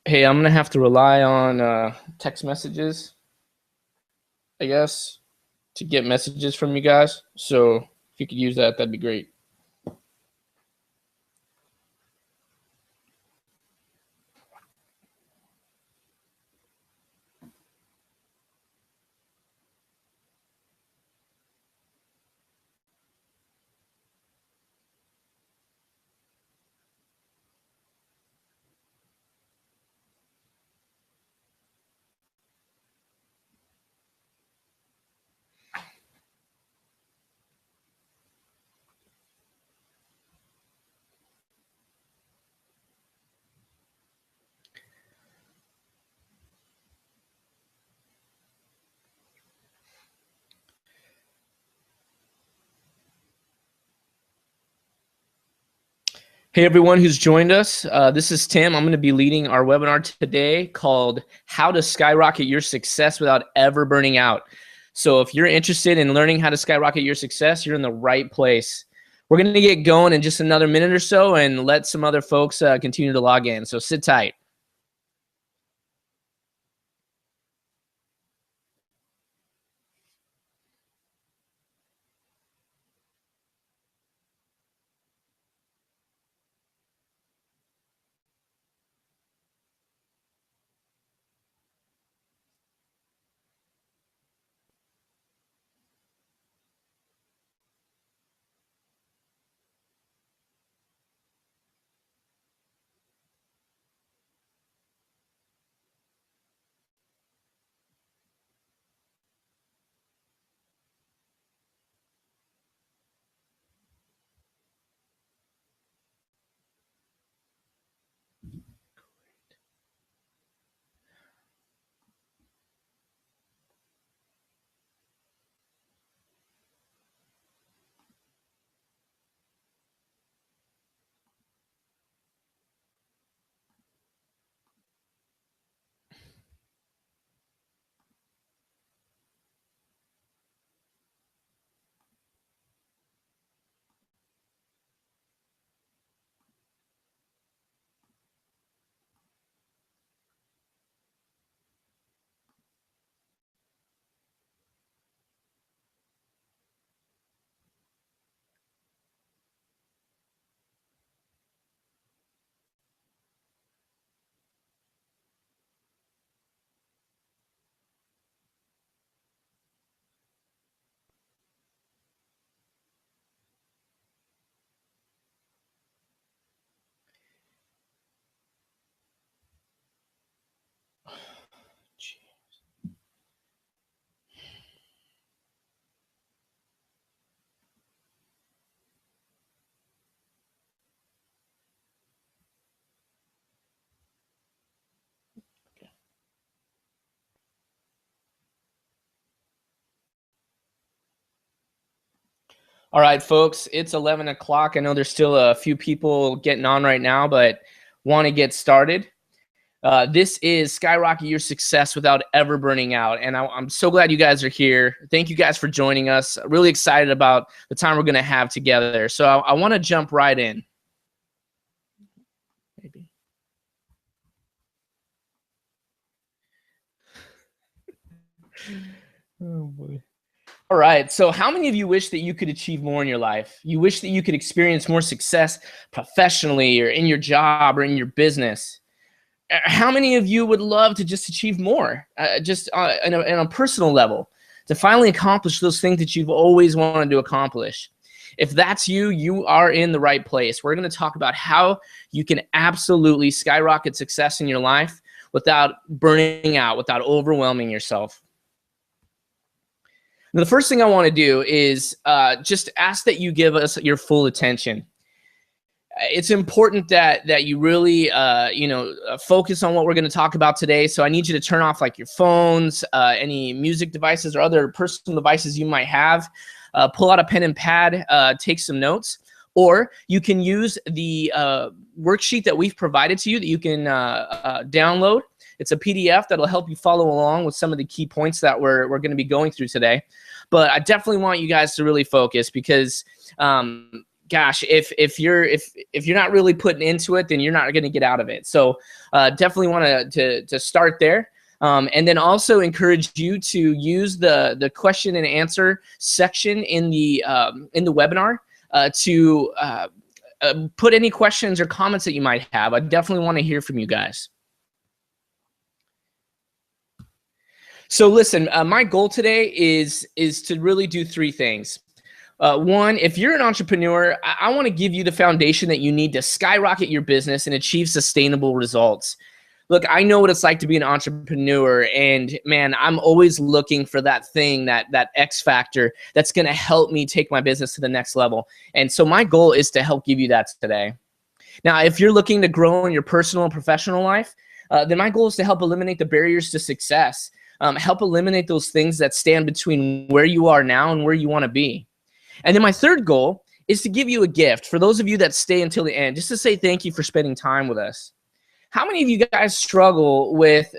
Hey, I'm gonna have to rely on text messages, I guess, to get messages from you guys. So if you could use that, that'd be great. Hey, everyone who's joined us. This is Tim. I'm going to be leading our webinar today called How to Skyrocket Your Success Without Ever Burning Out. So if you're interested in learning how to skyrocket your success, you're in the right place. We're going to get going in just another minute or so and let some other folks continue to log in. So sit tight. All right, folks, it's 11 o'clock. I know there's still a few people getting on right now, but want to get started. This is Skyrocket Your Success Without Ever Burning Out. And I'm so glad you guys are here. Thank you guys for joining us. Really excited about the time we're going to have together. So I want to jump right in. Maybe. Oh, boy. All right. So how many of you wish that you could achieve more in your life? You wish that you could experience more success professionally or in your job or in your business? How many of you would love to just achieve more, just on a personal level, to finally accomplish those things that you've always wanted to accomplish? If that's you, you are in the right place. We're going to talk about how you can absolutely skyrocket success in your life without burning out, without overwhelming yourself. Now, the first thing I want to do is just ask that you give us your full attention. It's important that you really focus on what we're going to talk about today. So I need you to turn off like your phones, any music devices or other personal devices you might have. Pull out a pen and pad, take some notes, or you can use the worksheet that we've provided to you that you can download. It's a PDF that'll help you follow along with some of the key points that we're going to be going through today. But I definitely want you guys to really focus because gosh, if you're not really putting into it, then you're not going to get out of it. So definitely want to start there. And then also encourage you to use the question and answer section in the webinar to put any questions or comments that you might have. I definitely want to hear from you guys. So listen, my goal today is to really do three things. One, if you're an entrepreneur, I want to give you the foundation that you need to skyrocket your business and achieve sustainable results. Look, I know what it's like to be an entrepreneur, and man, I'm always looking for that thing, that X factor that's going to help me take my business to the next level. And so my goal is to help give you that today. Now, if you're looking to grow in your personal and professional life, then my goal is to help eliminate the barriers to success, help eliminate those things that stand between where you are now and where you want to be. And then my third goal is to give you a gift for those of you that stay until the end, just to say thank you for spending time with us. How many of you guys struggle with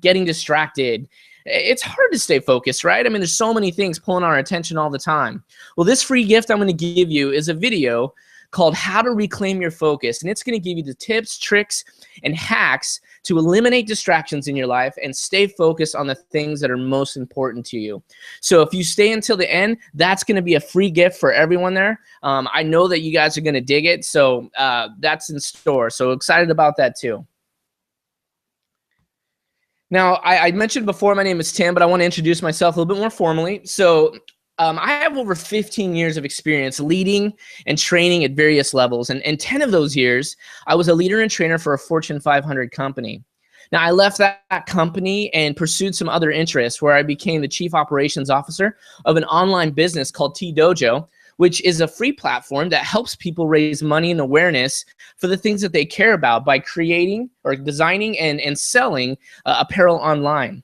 getting distracted? It's hard to stay focused, right? I mean, there's so many things pulling our attention all the time. Well, this free gift I'm going to give you is a video called How to Reclaim Your Focus. And it's going to give you the tips, tricks, and hacks to eliminate distractions in your life and stay focused on the things that are most important to you. So if you stay until the end, that's going to be a free gift for everyone there. I know that you guys are going to dig it. So that's in store. So excited about that too. Now, I mentioned before, my name is Tim, but I want to introduce myself a little bit more formally. So I have over 15 years of experience leading and training at various levels. And 10 of those years, I was a leader and trainer for a Fortune 500 company. Now, I left that company and pursued some other interests where I became the chief operations officer of an online business called T-Dojo, which is a free platform that helps people raise money and awareness for the things that they care about by creating or designing and selling apparel online.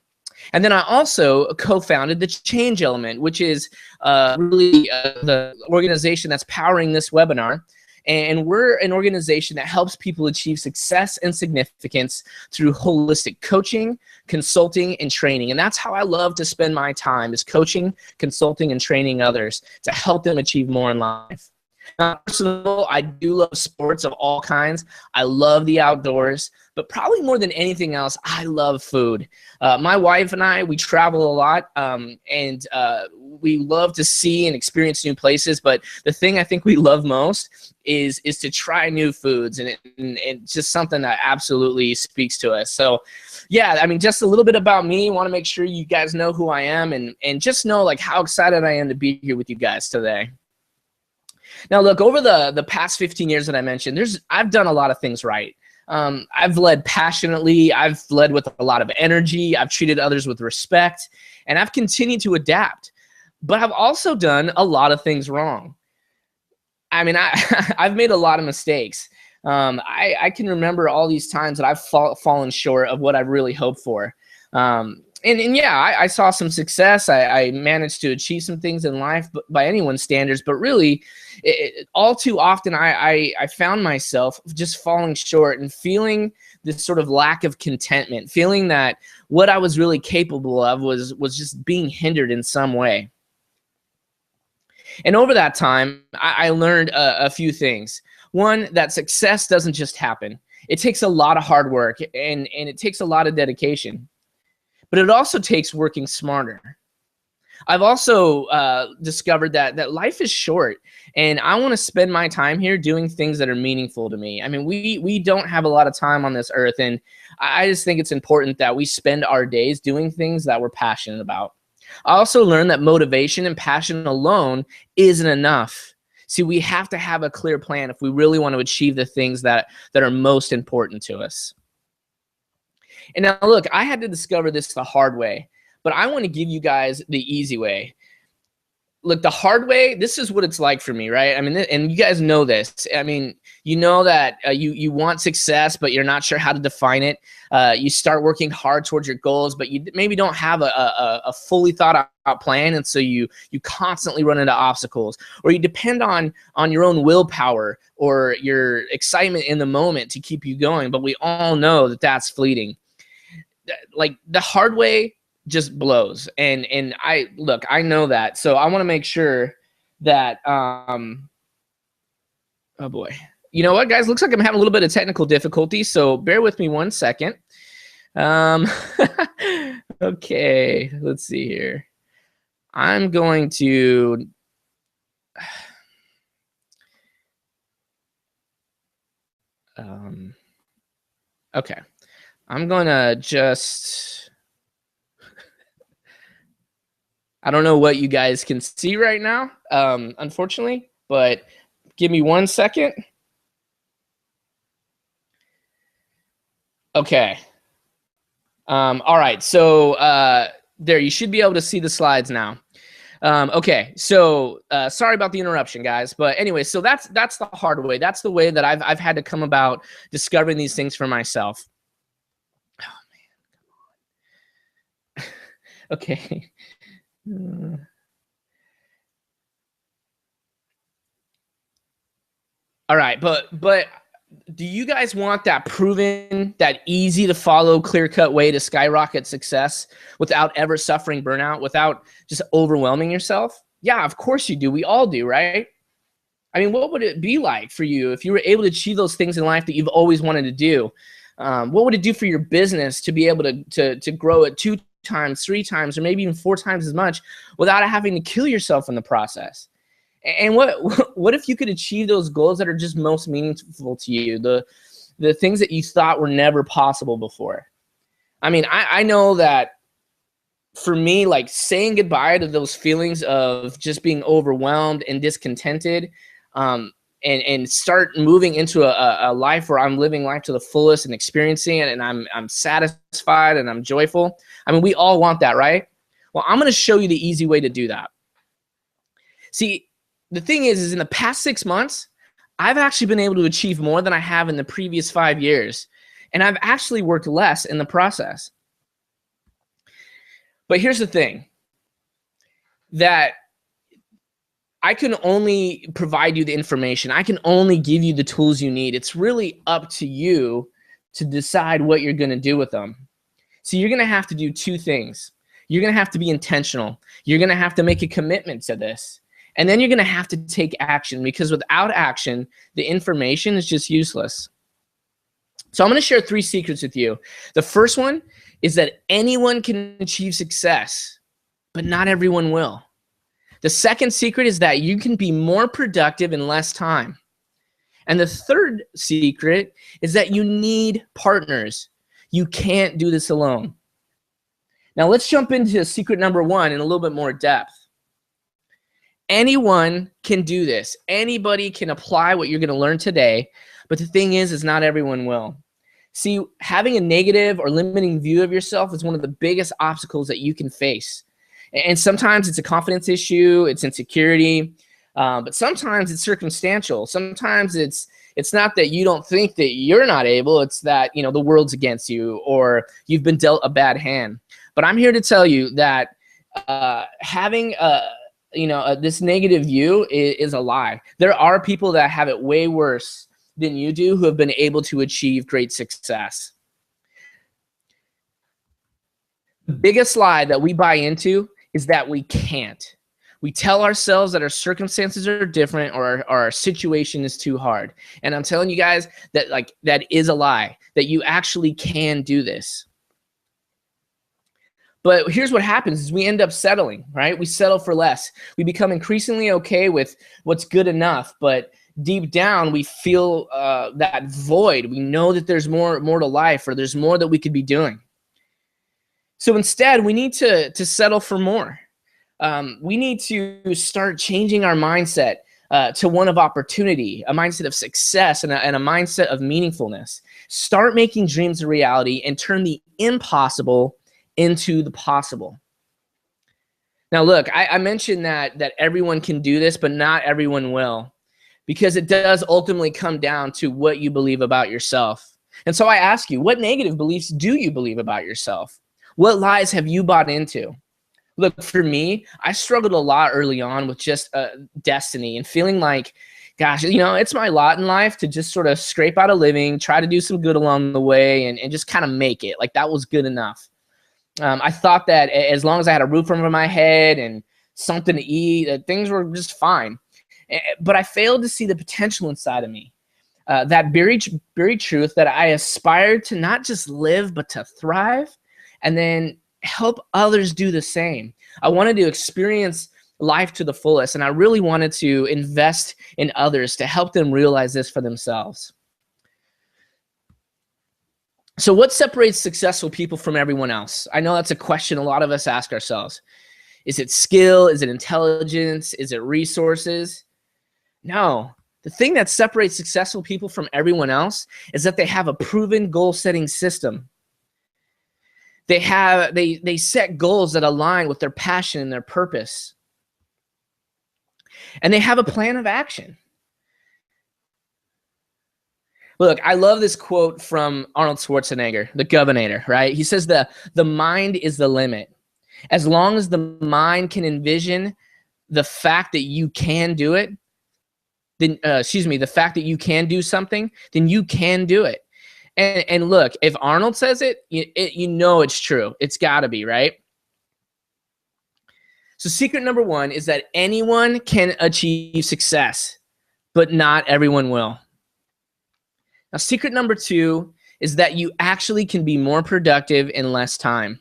And then I also co-founded the Change Element, which is really the organization that's powering this webinar. And we're an organization that helps people achieve success and significance through holistic coaching, consulting, and training. And that's how I love to spend my time, is coaching, consulting, and training others to help them achieve more in life. Now, personal, I do love sports of all kinds. I love the outdoors, but probably more than anything else, I love food. My wife and I, we travel a lot, and we love to see and experience new places. But the thing I think we love most is to try new foods, and it's just something that absolutely speaks to us. So, yeah, I mean, just a little bit about me. I want to make sure you guys know who I am, and just know like how excited I am to be here with you guys today. Now, look, over the past 15 years that I mentioned, I've done a lot of things right. I've led passionately. I've led with a lot of energy. I've treated others with respect, and I've continued to adapt. But I've also done a lot of things wrong. I mean, I've made a lot of mistakes. I can remember all these times that I've fallen short of what I really hoped for. And yeah, I saw some success. I managed to achieve some things in life by anyone's standards, but really, all too often, I found myself just falling short and feeling this sort of lack of contentment, feeling that what I was really capable of was just being hindered in some way. And over that time, I learned a few things. One, that success doesn't just happen. It takes a lot of hard work, and it takes a lot of dedication. But it also takes working smarter. I've also discovered that life is short, and I want to spend my time here doing things that are meaningful to me. I mean, we don't have a lot of time on this earth, and I just think it's important that we spend our days doing things that we're passionate about. I also learned that motivation and passion alone isn't enough. See, we have to have a clear plan if we really want to achieve the things that are most important to us. And now, look, I had to discover this the hard way, but I want to give you guys the easy way. Look, the hard way, this is what it's like for me, right? I mean, and you guys know this. I mean, you know that you want success, but you're not sure how to define it. You start working hard towards your goals, but you maybe don't have a fully thought out plan, and so you constantly run into obstacles, or you depend on your own willpower or your excitement in the moment to keep you going. But we all know that that's fleeting. Like, the hard way just blows, and I know that, so I want to make sure that Oh boy. You know what, guys? Looks like I'm having a little bit of technical difficulty, so bear with me 1 second. Okay, let's see here. I'm going to okay. I'm gonna just, I don't know what you guys can see right now, unfortunately, but give me 1 second. Okay. All right. So there, you should be able to see the slides now. Okay. So sorry about the interruption, guys. But anyway, so that's the hard way. That's the way that I've had to come about discovering these things for myself. Oh man. Okay. All right, but do you guys want that proven, that easy to follow, clear-cut way to skyrocket success without ever suffering burnout, without just overwhelming yourself? Yeah, of course you do. We all do, right? I mean, what would it be like for you if you were able to achieve those things in life that you've always wanted to do? What would it do for your business to be able to grow it 2 times, 3 times, or maybe even 4 times as much without having to kill yourself in the process? And what if you could achieve those goals that are just most meaningful to you, the things that you thought were never possible before? I mean, I know that for me, like saying goodbye to those feelings of just being overwhelmed and discontented, and start moving into a life where I'm living life to the fullest and experiencing it, and I'm satisfied and I'm joyful. I mean, we all want that, right? Well, I'm going to show you the easy way to do that. See, the thing is in the past 6 months, I've actually been able to achieve more than I have in the previous 5 years. And I've actually worked less in the process. But here's the thing, that I can only provide you the information. I can only give you the tools you need. It's really up to you to decide what you're going to do with them. So you're going to have to do 2 things. You're going to have to be intentional. You're going to have to make a commitment to this. And then you're going to have to take action, because without action, the information is just useless. So I'm going to share 3 secrets with you. The first one is that anyone can achieve success, but not everyone will. The second secret is that you can be more productive in less time. And the third secret is that you need partners. You can't do this alone. Now let's jump into secret number 1 in a little bit more depth. Anyone can do this. Anybody can apply what you're going to learn today, but the thing is not everyone will. See, having a negative or limiting view of yourself is one of the biggest obstacles that you can face. And sometimes it's a confidence issue, it's insecurity, but sometimes it's circumstantial. Sometimes it's not that you don't think that you're not able, it's that, you know, the world's against you or you've been dealt a bad hand. But I'm here to tell you that having this negative view is a lie. There are people that have it way worse than you do who have been able to achieve great success. The biggest lie that we buy into is that we can't. We tell ourselves that our circumstances are different or our situation is too hard. And I'm telling you guys that that is a lie, that you actually can do this. But here's what happens is we end up settling, right? We settle for less. We become increasingly okay with what's good enough, but deep down we feel that void. We know that there's more to life, or there's more that we could be doing. So instead, we need to settle for more. We need to start changing our mindset to one of opportunity, a mindset of success, and a mindset of meaningfulness. Start making dreams a reality and turn the impossible into the possible. Now, look, I mentioned that everyone can do this, but not everyone will, because it does ultimately come down to what you believe about yourself. And so I ask you, what negative beliefs do you believe about yourself? What lies have you bought into? Look, for me, I struggled a lot early on with just destiny and feeling like, gosh, you know, it's my lot in life to just sort of scrape out a living, try to do some good along the way, and just kind of make it. Like that was good enough. I thought that as long as I had a roof over my head and something to eat, that things were just fine. but I failed to see the potential inside of me. That buried truth that I aspired to not just live, but to thrive, and then help others do the same. I wanted to experience life to the fullest, and I really wanted to invest in others to help them realize this for themselves. So what separates successful people from everyone else? I know that's a question a lot of us ask ourselves. Is it skill? Is it intelligence? Is it resources? No. The thing that separates successful people from everyone else is that they have a proven goal-setting system. They set goals that align with their passion and their purpose. And they have a plan of action. Look, I love this quote from Arnold Schwarzenegger, the Governor, right? He says the mind is the limit. As long as the mind can envision the fact that you can do it, then, the fact that you can do something, then you can do it. And look, if Arnold says it, you know it's true. It's got to be, right? So secret number one is that anyone can achieve success, but not everyone will. Now, secret number two is that you actually can be more productive in less time.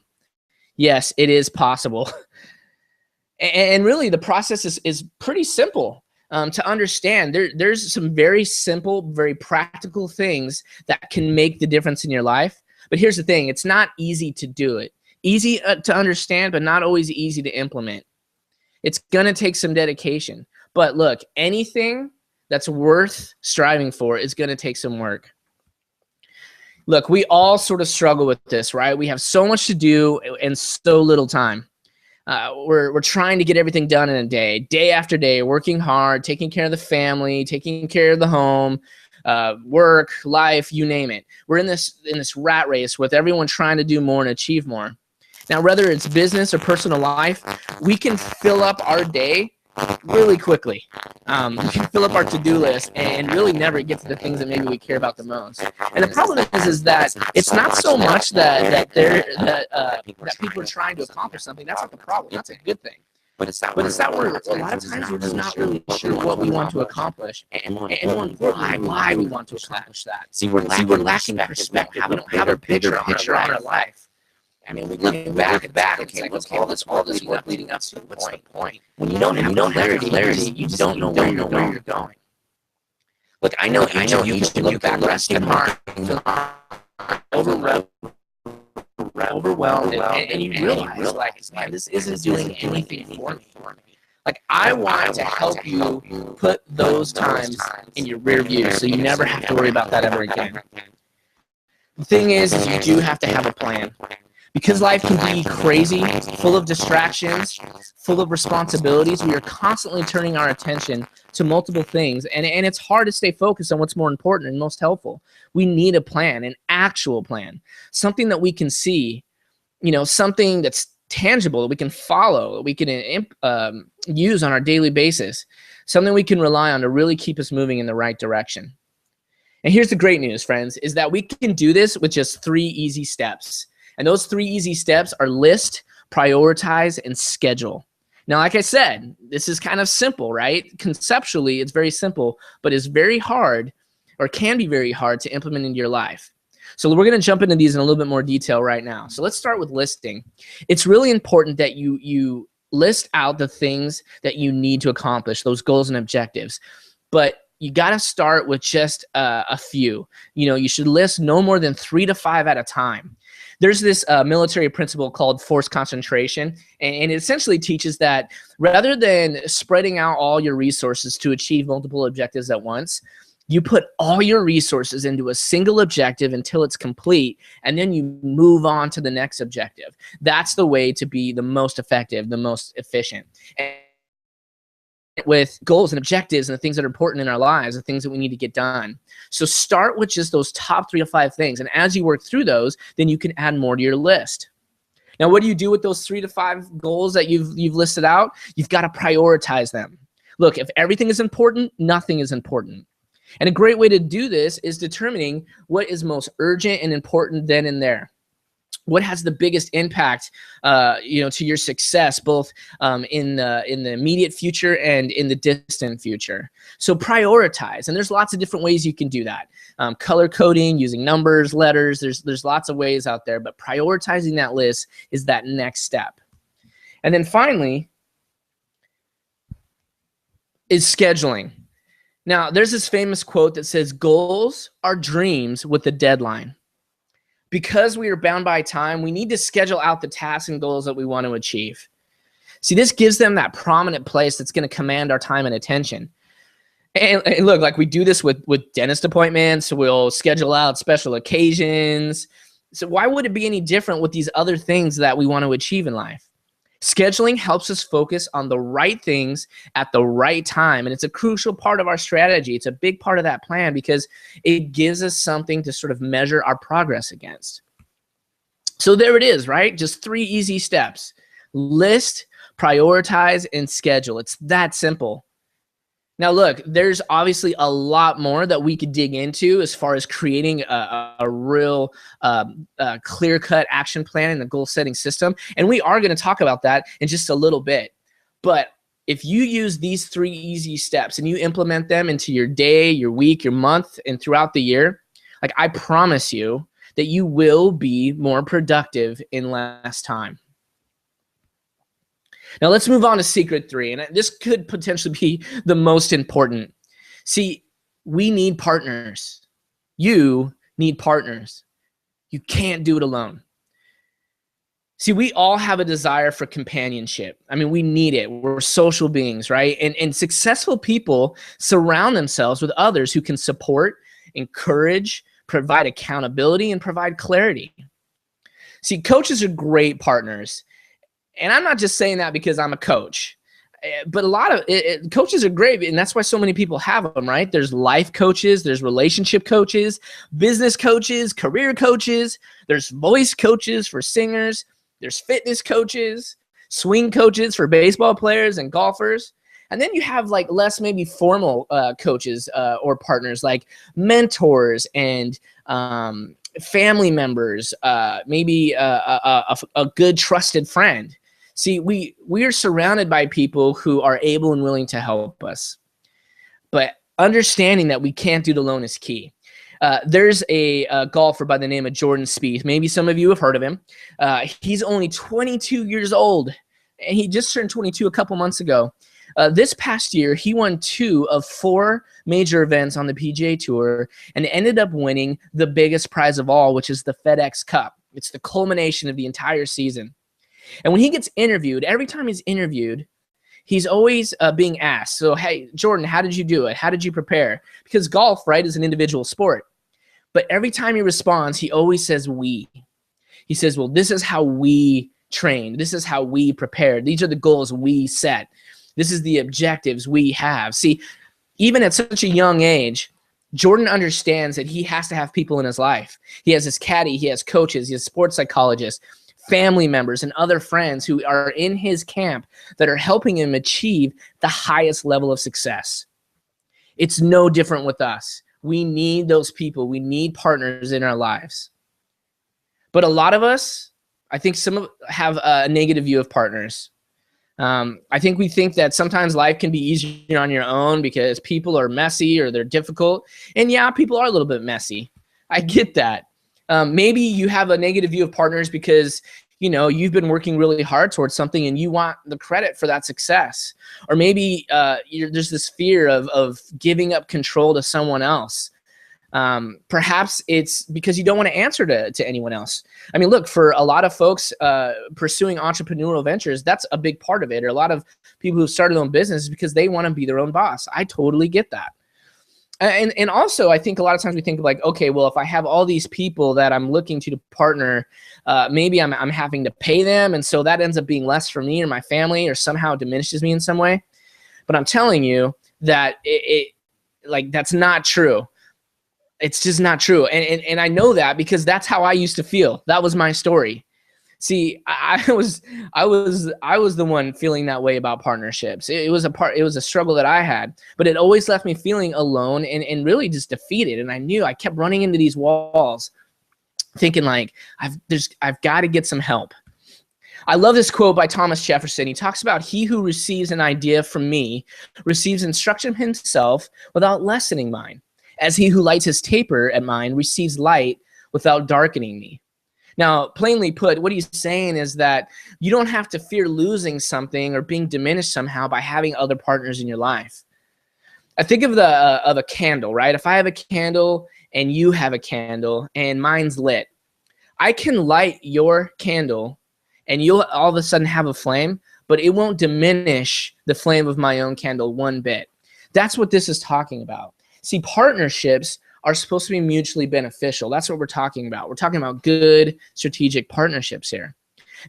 Yes, it is possible. And really, the process is pretty simple. To understand, there's some very simple, very practical things that can make the difference in your life. But here's the thing, it's not easy to do it. Easy to understand, but not always easy to implement. It's gonna take some dedication. But look, anything that's worth striving for is gonna take some work. Look, we all sort of struggle with this, right? We have so much to do and so little time. We're trying to get everything done in a day after day, working hard, taking care of the family, taking care of the home, work, life, you name it. We're in this rat race with everyone trying to do more and achieve more. Now, whether it's business or personal life, we can fill up our day really quickly. We can fill up our to-do list and really never get to the things that maybe we care about the most. And the problem is that it's not so much that people are trying to accomplish something. That's not the problem. That's a good thing. But it's that where a lot of times we're just not really sure what we want to accomplish, and more importantly, why we want to accomplish that. See, we're lacking perspective. We don't have a bigger picture on our life. I mean, we look back. Okay, what's all this work leading up to? What's the point? When you don't have clarity, you don't know where you're going. Look, I know each of you back resting hard, overwhelmed, and you realize, like, man, this isn't doing anything for me. Like, I want to help you put those times in your rear view so you never have to worry about that ever again. The thing is you do have to have a plan. Because life can be crazy, full of distractions, full of responsibilities, we are constantly turning our attention to multiple things, and it's hard to stay focused on what's more important and most helpful. We need a plan, an actual plan, something that we can see, something that's tangible, that we can follow, that we can use on our daily basis, something we can rely on to really keep us moving in the right direction. And here's the great news, friends, is that we can do this with just 3 easy steps. And those 3 easy steps are list, prioritize, and schedule. Now, like I said, this is kind of simple, right? Conceptually, it's very simple, but it's very hard, or can be very hard, to implement into your life. So we're going to jump into these in a little bit more detail right now. So let's start with listing. It's really important that you list out the things that you need to accomplish, those goals and objectives. But you got to start with just a few. You should list no more than 3 to 5 at a time. There's this military principle called force concentration, and it essentially teaches that rather than spreading out all your resources to achieve multiple objectives at once, you put all your resources into a single objective until it's complete, and then you move on to the next objective. That's the way to be the most effective, the most efficient. And with goals and objectives and the things that are important in our lives, the things that we need to get done. So start with just those top 3 to 5 things. And as you work through those, then you can add more to your list. Now, what do you do with those 3 to 5 goals that you've listed out? You've got to prioritize them. Look, if everything is important, nothing is important. And a great way to do this is determining what is most urgent and important then and there. What has the biggest impact, to your success, both in the immediate future and in the distant future? So prioritize, and there's lots of different ways you can do that. Color coding, using numbers, letters. There's lots of ways out there, but prioritizing that list is that next step. And then finally is scheduling. Now, there's this famous quote that says, "Goals are dreams with a deadline." Because we are bound by time, we need to schedule out the tasks and goals that we want to achieve. See, this gives them that prominent place that's going to command our time and attention. And look, like we do this with dentist appointments. We'll schedule out special occasions. So why would it be any different with these other things that we want to achieve in life? Scheduling helps us focus on the right things at the right time, and it's a crucial part of our strategy. It's a big part of that plan because it gives us something to sort of measure our progress against. So there it is, right? Just 3 easy steps. List, prioritize, and schedule. It's that simple. Now, look, there's obviously a lot more that we could dig into as far as creating a real clear-cut action plan and a goal-setting system. And we are going to talk about that in just a little bit. But if you use these 3 easy steps and you implement them into your day, your week, your month, and throughout the year, like I promise you that you will be more productive in less time. Now let's move on to secret 3, and this could potentially be the most important. See, we need partners. You need partners. You can't do it alone. See, we all have a desire for companionship. I mean, we need it. We're social beings, right? And successful people surround themselves with others who can support, encourage, provide accountability, and provide clarity. See, coaches are great partners. And I'm not just saying that because I'm a coach, but a lot of coaches are great, and that's why so many people have them, right? There's life coaches, there's relationship coaches, business coaches, career coaches, there's voice coaches for singers, there's fitness coaches, swing coaches for baseball players and golfers. And then you have like less maybe formal coaches or partners like mentors and family members, maybe a good trusted friend. See, we are surrounded by people who are able and willing to help us. But understanding that we can't do it alone is key. There's a golfer by the name of Jordan Spieth. Maybe some of you have heard of him. He's only 22 years old, and he just turned 22 a couple months ago. This past year, he won 2 of 4 major events on the PGA Tour and ended up winning the biggest prize of all, which is the FedEx Cup. It's the culmination of the entire season. And when he gets interviewed, every time he's interviewed, he's always being asked, so, hey, Jordan, how did you do it? How did you prepare? Because golf, right, is an individual sport. But every time he responds, he always says we. He says, well, this is how we trained. This is how we prepared. These are the goals we set. This is the objectives we have. See, even at such a young age, Jordan understands that he has to have people in his life. He has his caddy, he has coaches, he has sports psychologists, family members, and other friends who are in his camp that are helping him achieve the highest level of success. It's no different with us. We need those people. We need partners in our lives. But a lot of us, I think have a negative view of partners. I think we think that sometimes life can be easier on your own because people are messy or they're difficult. And yeah, people are a little bit messy. I get that. Maybe you have a negative view of partners because, you've been working really hard towards something and you want the credit for that success. Or maybe there's this fear of giving up control to someone else. Perhaps it's because you don't want to answer to anyone else. I mean, look, for a lot of folks pursuing entrepreneurial ventures, that's a big part of it. Or a lot of people who started their own business because they want to be their own boss. I totally get that. And also, I think a lot of times we think like, okay, well, if I have all these people that I'm looking to partner, maybe I'm having to pay them. And so that ends up being less for me or my family or somehow diminishes me in some way. But I'm telling you that that's not true. It's just not true. And I know that because that's how I used to feel. That was my story. See, I was the one feeling that way about partnerships. It was a struggle that I had, but it always left me feeling alone and really just defeated. And I knew I kept running into these walls. thinking like, I've got to get some help. I love this quote by Thomas Jefferson. He talks about, he who receives an idea from me receives instruction himself without lessening mine, as he who lights his taper at mine receives light without darkening me. Now, plainly put, what he's saying is that you don't have to fear losing something or being diminished somehow by having other partners in your life. I think of a candle, right? If I have a candle and you have a candle and mine's lit, I can light your candle and you'll all of a sudden have a flame, but it won't diminish the flame of my own candle one bit. That's what this is talking about. See, partnerships are supposed to be mutually beneficial. That's what we're talking about. We're talking about good strategic partnerships here.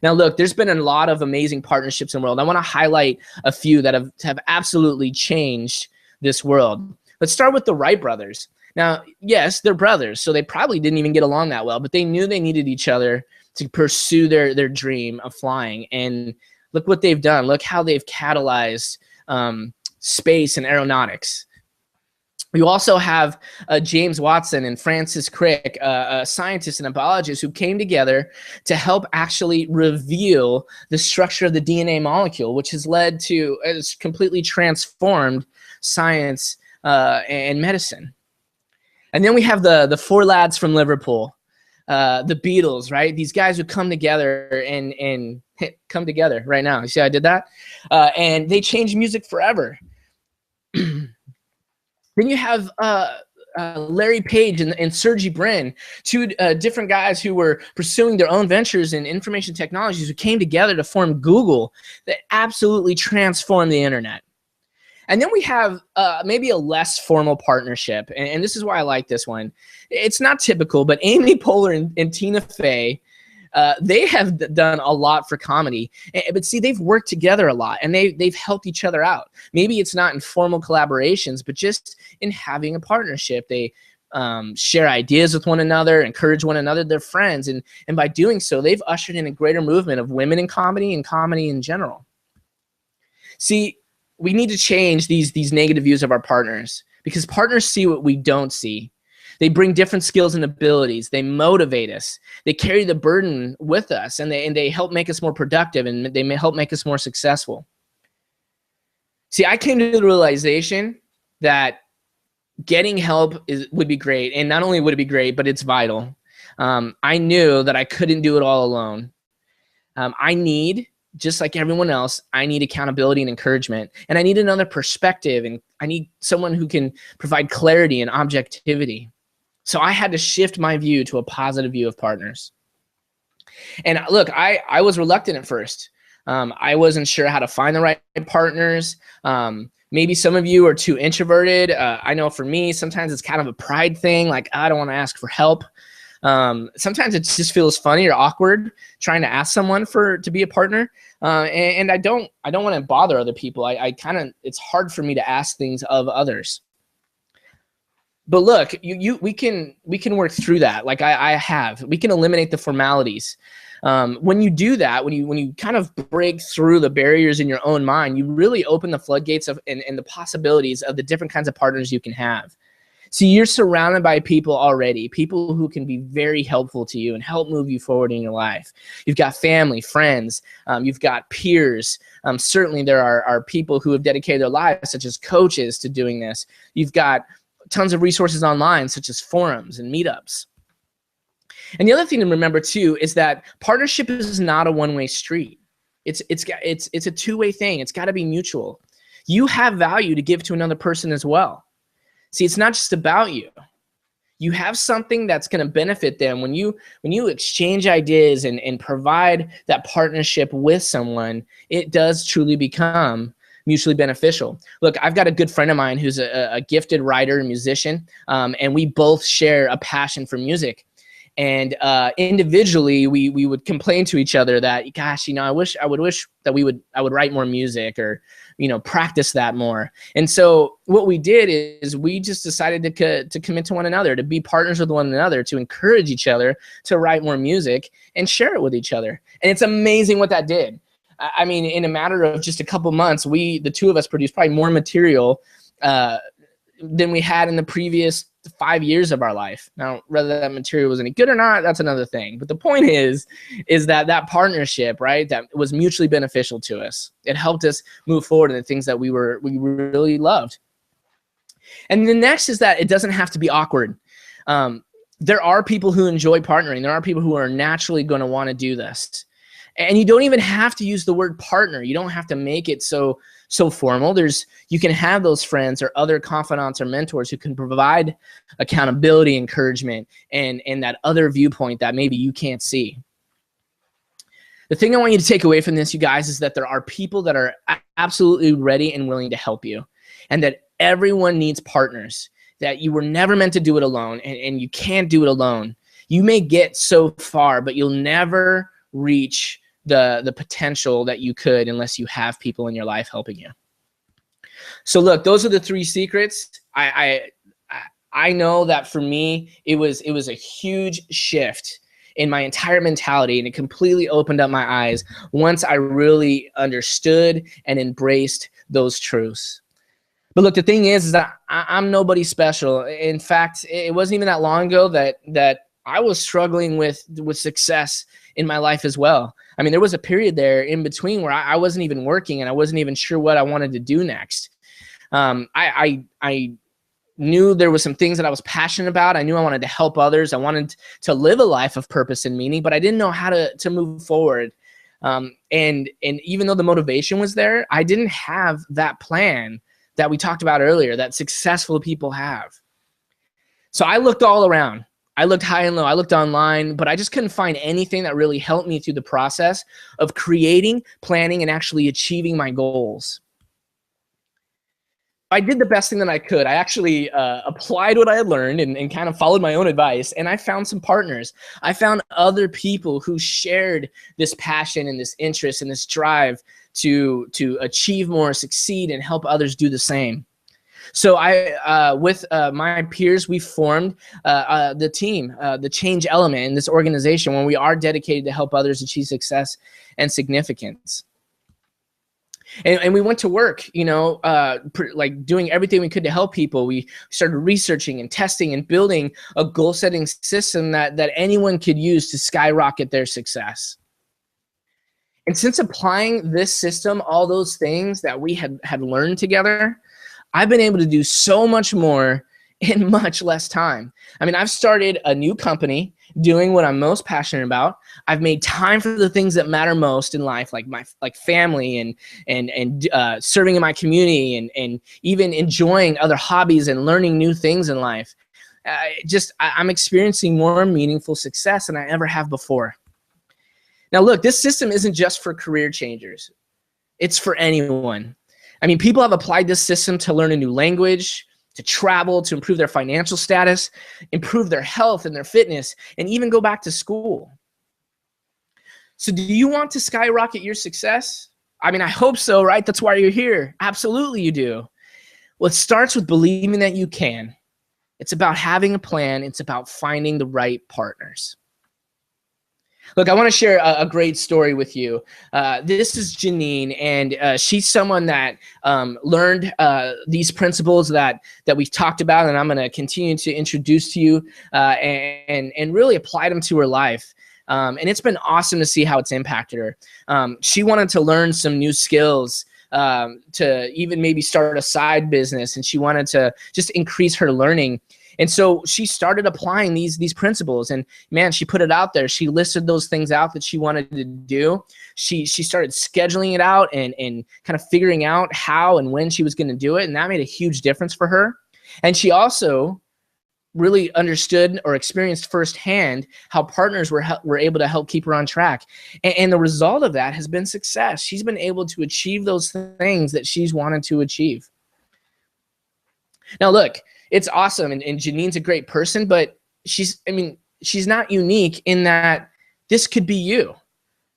Now, look, there's been a lot of amazing partnerships in the world. I want to highlight a few that have absolutely changed this world. Let's start with the Wright brothers. Now, yes, they're brothers, so they probably didn't even get along that well, but they knew they needed each other to pursue their dream of flying. And look what they've done. Look how they've catalyzed space and aeronautics. You also have James Watson and Francis Crick, a scientist and a biologist who came together to help actually reveal the structure of the DNA molecule, which has led to, has completely transformed science and medicine. And then we have the four lads from Liverpool, the Beatles, right? These guys who come together and come together right now. You see how I did that? And they changed music forever. Then you have Larry Page and Sergey Brin, two different guys who were pursuing their own ventures in information technologies, who came together to form Google that absolutely transformed the internet. And then we have maybe a less formal partnership, and this is why I like this one. It's not typical, but Amy Poehler and Tina Fey, they have done a lot for comedy. But see, they've worked together a lot, and they've helped each other out. Maybe it's not in formal collaborations, but just in having a partnership. They share ideas with one another, encourage one another. They're friends, and by doing so, they've ushered in a greater movement of women in comedy and comedy in general. See, we need to change these negative views of our partners, because partners see what we don't see. They bring different skills and abilities. They motivate us. They carry the burden with us, and they help make us more productive, and they may help make us more successful. See, I came to the realization that getting help would be great, and not only would it be great, but it's vital. I knew that I couldn't do it all alone. Just like everyone else, I need accountability and encouragement, and I need another perspective, and I need someone who can provide clarity and objectivity. So I had to shift my view to a positive view of partners. And look, I was reluctant at first. I wasn't sure how to find the right partners. Maybe some of you are too introverted. I know for me, sometimes it's kind of a pride thing, like I don't want to ask for help. Sometimes it just feels funny or awkward trying to ask someone to be a partner. And I don't want to bother other people. It's hard for me to ask things of others. But look, we can work through that. Like I have, we can eliminate the formalities. When you do that, when you kind of break through the barriers in your own mind, you really open the floodgates and the possibilities of the different kinds of partners you can have. See, you're surrounded by people already, people who can be very helpful to you and help move you forward in your life. You've got family, friends, you've got peers. Certainly there are people who have dedicated their lives, such as coaches, to doing this. You've got tons of resources online, such as forums and meetups. And the other thing to remember too is that partnership is not a one-way street. It's a two-way thing. It's got to be mutual. You have value to give to another person as well. See, it's not just about you. You have something that's going to benefit them when you exchange ideas and provide that partnership with someone. It does truly become mutually beneficial. Look, I've got a good friend of mine who's a gifted writer and musician, and we both share a passion for music. And individually, we would complain to each other that, gosh, I wish that I would write more music, or practice that more. And so what we did is we just decided to commit to one another, to be partners with one another, to encourage each other to write more music and share it with each other. And it's amazing what that did. I mean, in a matter of just a couple months, the two of us produced probably more material than we had in the previous 5 years of our life. Now, whether that material was any good or not, that's another thing. But the point is that partnership, right, that was mutually beneficial to us. It helped us move forward in the things that we really loved. And the next is that it doesn't have to be awkward. There are people who enjoy partnering. There are people who are naturally going to want to do this. And you don't even have to use the word partner. You don't have to make it so formal. You can have those friends or other confidants or mentors who can provide accountability, encouragement, and that other viewpoint that maybe you can't see. The thing I want you to take away from this, you guys, is that there are people that are absolutely ready and willing to help you, and that everyone needs partners, that you were never meant to do it alone, and you can't do it alone. You may get so far, but you'll never reach the potential that you could unless you have people in your life helping you. So look, those are the 3 secrets. I know that for me, it was a huge shift in my entire mentality, and it completely opened up my eyes once I really understood and embraced those truths. But look, the thing is that I'm nobody special. In fact, it wasn't even that long ago that I was struggling with success in my life as well. I mean, there was a period there in between where I wasn't even working and I wasn't even sure what I wanted to do next. I knew there was some things that I was passionate about. I knew I wanted to help others. I wanted to live a life of purpose and meaning, but I didn't know how to move forward. And even though the motivation was there, I didn't have that plan that we talked about earlier that successful people have. So I looked all around. I looked high and low. I looked online, but I just couldn't find anything that really helped me through the process of creating, planning, and actually achieving my goals. I did the best thing that I could. I actually applied what I had learned and kind of followed my own advice, and I found some partners. I found other people who shared this passion and this interest and this drive to achieve more, succeed, and help others do the same. So with my peers, we formed the team, the Change Element in this organization, where we are dedicated to help others achieve success and significance. And we went to work, like doing everything we could to help people. We started researching and testing and building a goal-setting system that anyone could use to skyrocket their success. And since applying this system, all those things that we had learned together, I've been able to do so much more in much less time. I mean, I've started a new company doing what I'm most passionate about. I've made time for the things that matter most in life, like family and serving in my community and even enjoying other hobbies and learning new things in life. I'm experiencing more meaningful success than I ever have before. Now, look, this system isn't just for career changers. It's for anyone. I mean, people have applied this system to learn a new language, to travel, to improve their financial status, improve their health and their fitness, and even go back to school. So do you want to skyrocket your success? I mean, I hope so, right? That's why you're here. Absolutely you do. Well, it starts with believing that you can. It's about having a plan. It's about finding the right partners. Look, I want to share a great story with you. This is Janine, and she's someone that learned these principles that we've talked about, and I'm going to continue to introduce to you and really apply them to her life. And it's been awesome to see how it's impacted her. She wanted to learn some new skills, to even maybe start a side business, and she wanted to just increase her learning. And so she started applying these principles, and man, she put it out there. She listed those things out that she wanted to do. She started scheduling it out and kind of figuring out how and when she was going to do it. And that made a huge difference for her. And she also really understood or experienced firsthand how partners were able to help keep her on track. And the result of that has been success. She's been able to achieve those things that she's wanted to achieve. Now, look, it's awesome, and Janine's a great person, but she's not unique in that this could be you.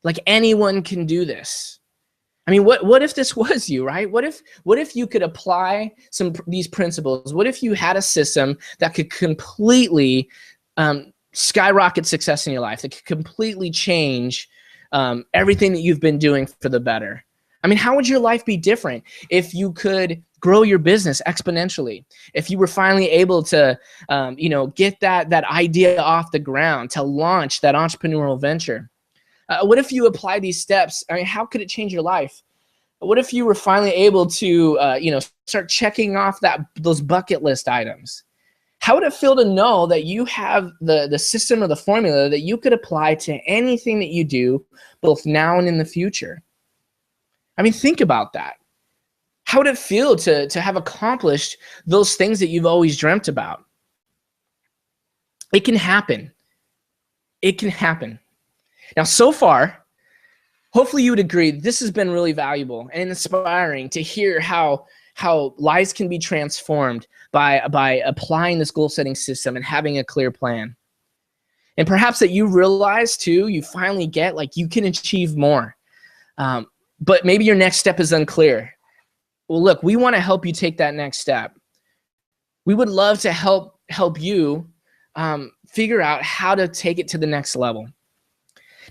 Like, anyone can do this. I mean, what if this was you, right? What if you could apply these principles? What if you had a system that could completely skyrocket success in your life, that could completely change everything that you've been doing for the better? I mean, how would your life be different if you could grow your business exponentially? If you were finally able to, get that idea off the ground, to launch that entrepreneurial venture? What if you apply these steps? I mean, how could it change your life? What if you were finally able to, start checking off those bucket list items? How would it feel to know that you have the system or the formula that you could apply to anything that you do, both now and in the future? I mean, think about that. How would it feel to have accomplished those things that you've always dreamt about? It can happen. It can happen. Now, so far, hopefully you would agree this has been really valuable and inspiring to hear how lives can be transformed by applying this goal setting system and having a clear plan. And perhaps that you realize too, you finally get like you can achieve more. But maybe your next step is unclear. Well, look, we want to help you take that next step. We would love to help you figure out how to take it to the next level.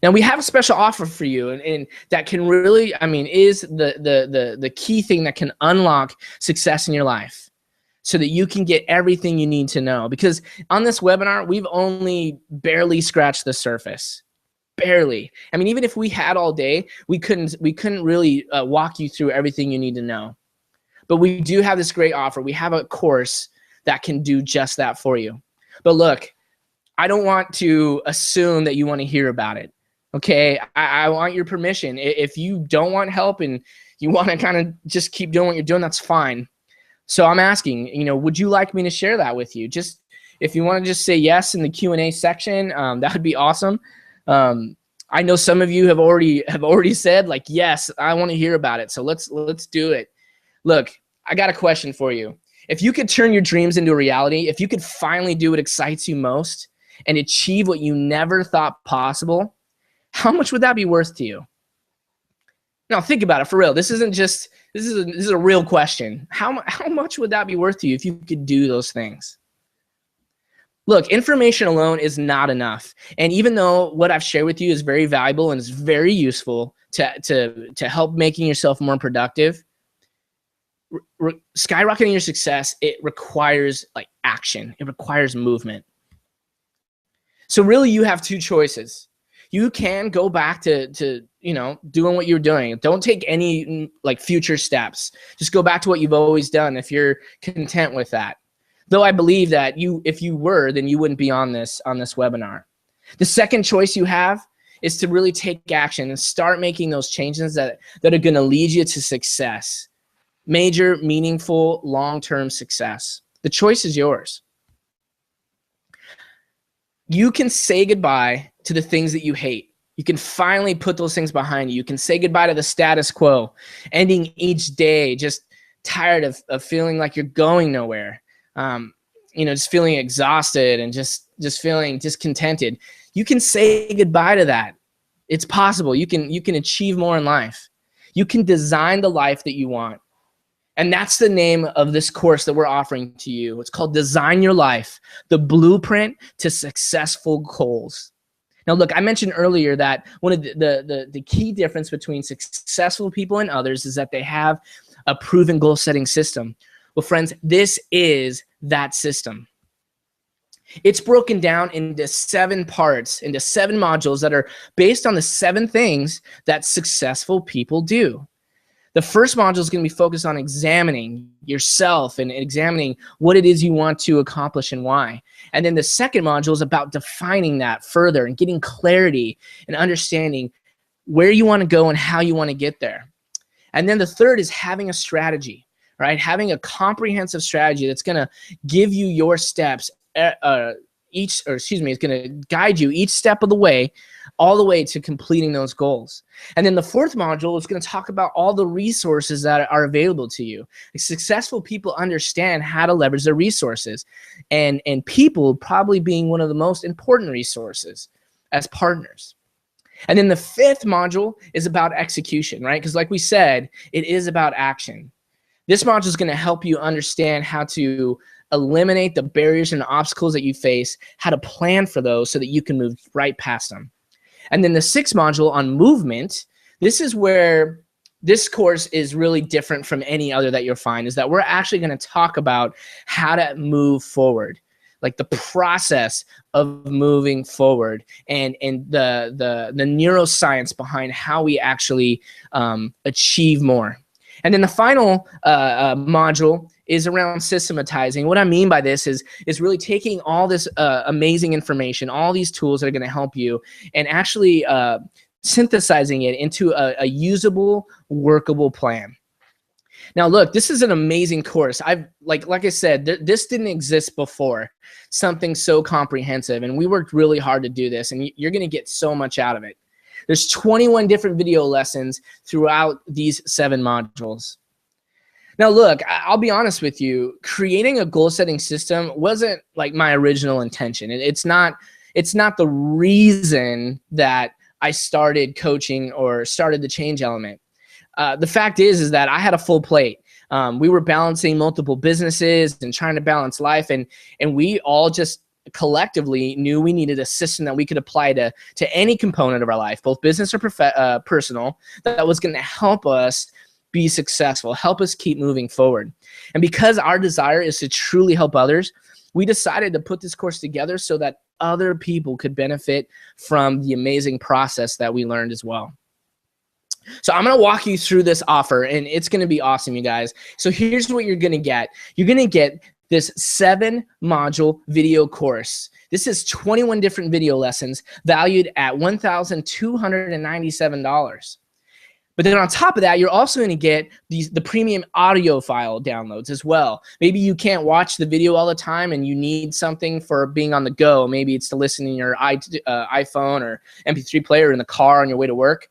Now, we have a special offer for you, and that can really, is the key thing that can unlock success in your life so that you can get everything you need to know. Because on this webinar, we've only barely scratched the surface. Barely. I mean, even if we had all day, we couldn't really walk you through everything you need to know. But we do have this great offer. We have a course that can do just that for you. But look, I don't want to assume that you want to hear about it. Okay, I want your permission. If you don't want help and you want to kind of just keep doing what you're doing, that's fine. So I'm asking, would you like me to share that with you? Just if you want to just say yes in the Q&A section, that would be awesome. I know some of you have already said like, yes, I want to hear about it. So let's do it. Look, I got a question for you. If you could turn your dreams into a reality, if you could finally do what excites you most and achieve what you never thought possible, how much would that be worth to you? Now think about it for real. This is a real question. How much would that be worth to you if you could do those things? Look, information alone is not enough. And even though what I've shared with you is very valuable and is very useful to help making yourself more productive, skyrocketing your success, it requires like action. It requires movement. So really you have two choices. You can go back to doing what you're doing. Don't take any like future steps. Just go back to what you've always done if you're content with that. Though I believe that if you were, then you wouldn't be on this webinar. The second choice you have is to really take action and start making those changes that are going to lead you to success. Major, meaningful, long-term success. The choice is yours. You can say goodbye to the things that you hate. You can finally put those things behind you. You can say goodbye to the status quo, ending each day just tired of feeling like you're going nowhere. Just feeling exhausted and just feeling discontented. You can say goodbye to that. It's possible. You can achieve more in life. You can design the life that you want. And that's the name of this course that we're offering to you. It's called Design Your Life, the Blueprint to Successful Goals. Now, look, I mentioned earlier that one of the key difference between successful people and others is that they have a proven goal-setting system. Well, friends, this is that system. It's broken down into 7 parts, into 7 modules that are based on the 7 things that successful people do. The first module is going to be focused on examining yourself and examining what it is you want to accomplish and why. And then the second module is about defining that further and getting clarity and understanding where you want to go and how you want to get there. And then the third is having a strategy, right? Having a comprehensive strategy that's going to give you your steps it's going to guide you each step of the way, all the way to completing those goals. And then the fourth module is going to talk about all the resources that are available to you. Successful people understand how to leverage their resources, and people probably being one of the most important resources as partners. And then the fifth module is about execution, right? Because like we said, it is about action. This module is going to help you understand how to eliminate the barriers and obstacles that you face, how to plan for those so that you can move right past them. And then the sixth module on movement, this is where this course is really different from any other that you'll find, is that we're actually going to talk about how to move forward, like the process of moving forward, and the neuroscience behind how we actually achieve more. And then the final module is around systematizing. What I mean by this is really taking all this amazing information, all these tools that are going to help you, and actually synthesizing it into a usable, workable plan. Now, look, this is an amazing course. Like I said, this didn't exist before, something so comprehensive, and we worked really hard to do this, and you're going to get so much out of it. There's 21 different video lessons throughout these 7 modules. Now, look, I'll be honest with you, creating a goal-setting system wasn't like my original intention. It's not the reason that I started coaching or started the change element. The fact is that I had a full plate. We were balancing multiple businesses and trying to balance life, and we all just collectively knew we needed a system that we could apply to any component of our life, both business or personal, that was going to help us be successful, help us keep moving forward. And because our desire is to truly help others, we decided to put this course together so that other people could benefit from the amazing process that we learned as well. So I'm going to walk you through this offer, and it's going to be awesome, you guys. So here's what you're going to get. You're going to get this 7-module video course. This is 21 different video lessons valued at $1,297. But then on top of that, you're also going to get the premium audio file downloads as well. Maybe you can't watch the video all the time and you need something for being on the go. Maybe it's to listen in your iPhone or MP3 player in the car on your way to work.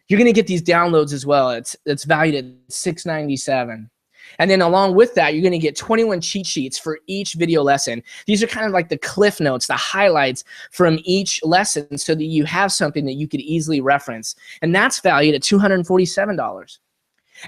You're going to get these downloads as well. It's valued at $697. And then along with that, you're going to get 21 cheat sheets for each video lesson. These are kind of like the cliff notes, the highlights from each lesson, so that you have something that you could easily reference. And that's valued at $247.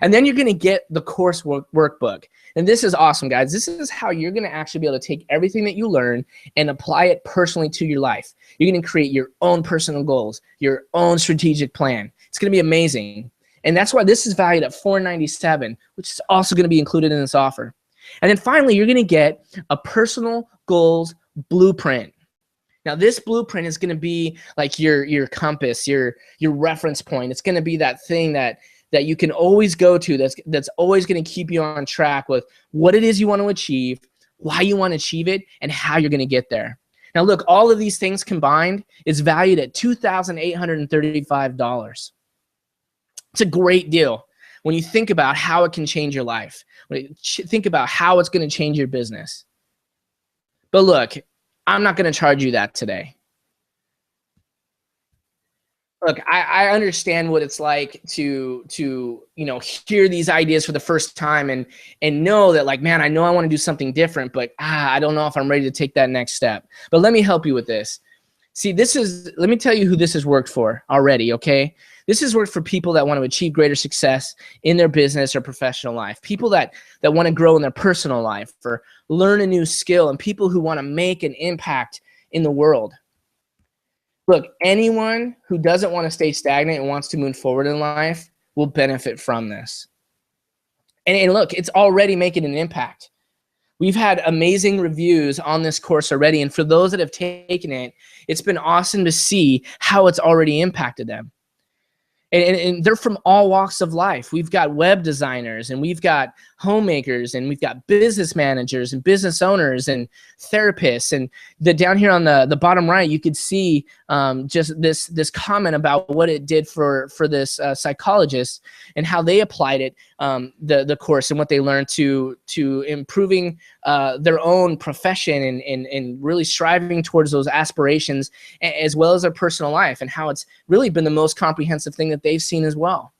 And then you're going to get the course workbook. And this is awesome, guys. This is how you're going to actually be able to take everything that you learn and apply it personally to your life. You're going to create your own personal goals, your own strategic plan. It's going to be amazing. And that's why this is valued at $497, which is also going to be included in this offer. And then finally, you're going to get a personal goals blueprint. Now, this blueprint is going to be like your compass, your reference point. It's going to be that thing that you can always go to, that's always going to keep you on track with what it is you want to achieve, why you want to achieve it, and how you're going to get there. Now, look, all of these things combined is valued at $2,835. It's a great deal when you think about how it can change your life, when you think about how it's going to change your business. But look, I'm not going to charge you that today. Look, I understand what it's like to hear these ideas for the first time and know that, like, man, I know I want to do something different, but I don't know if I'm ready to take that next step. But let me help you with this. See, let me tell you who this has worked for already, okay? This has worked for people that want to achieve greater success in their business or professional life, people that want to grow in their personal life or learn a new skill, and people who want to make an impact in the world. Look, anyone who doesn't want to stay stagnant and wants to move forward in life will benefit from this. And look, it's already making an impact. We've had amazing reviews on this course already, and for those that have taken it, it's been awesome to see how it's already impacted them. And they're from all walks of life. We've got web designers, and we've got homemakers, and we've got business managers and business owners and therapists. And down here on the bottom right, you could see just this comment about what it did for this psychologist and how they applied it, the course, and what they learned to improving their own profession and really striving towards those aspirations, as well as their personal life, and how it's really been the most comprehensive thing that they've seen as well.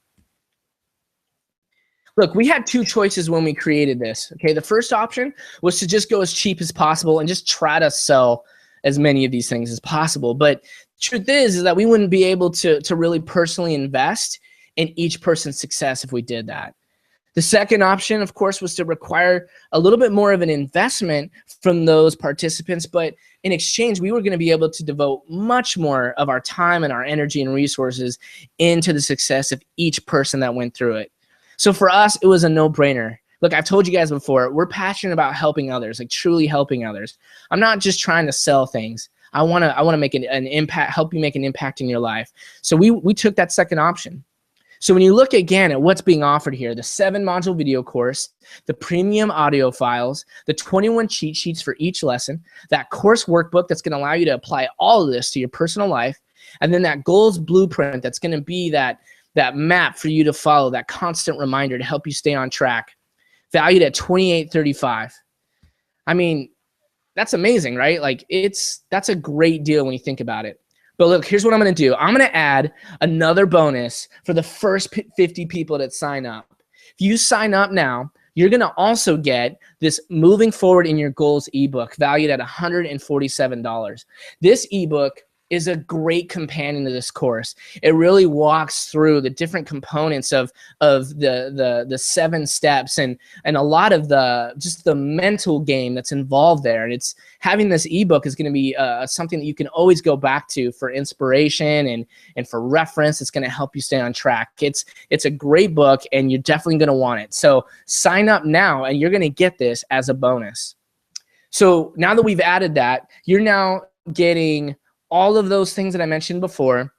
Look, we had 2 choices when we created this. Okay, the first option was to just go as cheap as possible and just try to sell as many of these things as possible. But the truth is that we wouldn't be able to really personally invest in each person's success if we did that. The second option, of course, was to require a little bit more of an investment from those participants, but in exchange, we were going to be able to devote much more of our time and our energy and resources into the success of each person that went through it. So for us, it was a no-brainer. Look, I've told you guys before, we're passionate about helping others, like truly helping others. I'm not just trying to sell things. I want to make an impact, help you make an impact in your life. So we took that second option. So when you look again at what's being offered here, the 7-module video course, the premium audio files, the 21 cheat sheets for each lesson, that course workbook that's going to allow you to apply all of this to your personal life, and then that goals blueprint that's going to be that map for you to follow, that constant reminder to help you stay on track, valued at $28.35. I mean, that's amazing, right? Like that's a great deal when you think about it. But look, here's what I'm going to do. I'm going to add another bonus for the first 50 people that sign up. If you sign up now, you're going to also get this Moving Forward in Your Goals ebook valued at $147. This ebook is a great companion to this course. It really walks through the different components of the 7 steps and a lot of just the mental game that's involved there. And it's having this ebook is going to be something that you can always go back to for inspiration and for reference. It's going to help you stay on track. It's a great book, and you're definitely going to want it. So sign up now, and you're going to get this as a bonus. So now that we've added that, you're now getting all of those things that I mentioned before,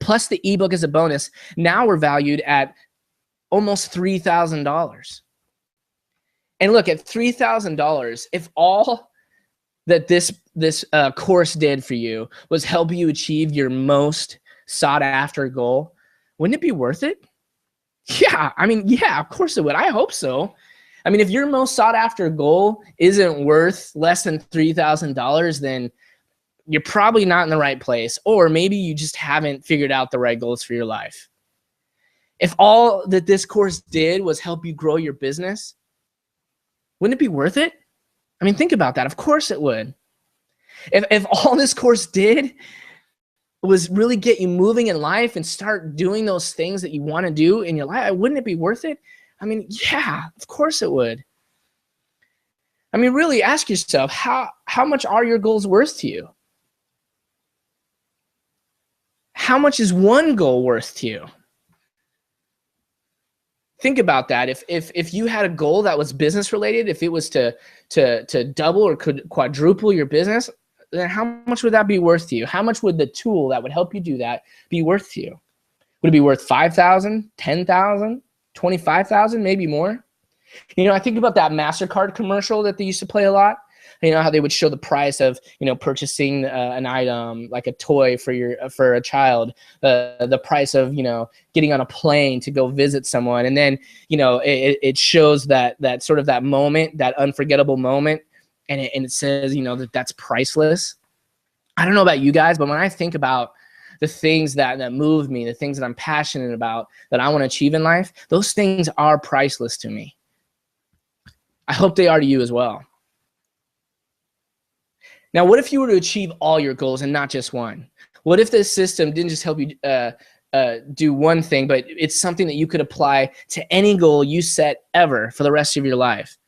plus the ebook as a bonus. Now we're valued at almost $3,000. And look, at $3,000, if all that this course did for you was help you achieve your most sought after goal, wouldn't it be worth it? Yeah, I mean, yeah, of course it would. I hope so. I mean, if your most sought after goal isn't worth less than $3,000, then you're probably not in the right place, or maybe you just haven't figured out the right goals for your life. If all that this course did was help you grow your business, wouldn't it be worth it? I mean, think about that. Of course it would. If all this course did was really get you moving in life and start doing those things that you want to do in your life, wouldn't it be worth it? I mean, yeah, of course it would. I mean, really ask yourself, how much are your goals worth to you? How much is one goal worth to you? Think about that. If you had a goal that was business related, if it was to double or could quadruple your business, then how much would that be worth to you? How much would the tool that would help you do that be worth to you? Would it be worth $5,000, $10,000, $25,000, maybe more? You know, I think about that MasterCard commercial that they used to play a lot. You know how they would show the price of, you know, purchasing an item like a toy for a child, the price of, you know, getting on a plane to go visit someone, and then, you know, it shows that sort of that moment, that unforgettable moment, and it says, you know, that's priceless. I don't know about you guys, but when I think about the things that move me, the things that I'm passionate about, that I want to achieve in life, those things are priceless to me. I hope they are to you as well. Now, what if you were to achieve all your goals and not just one? What if this system didn't just help you do one thing, but it's something that you could apply to any goal you set ever for the rest of your life?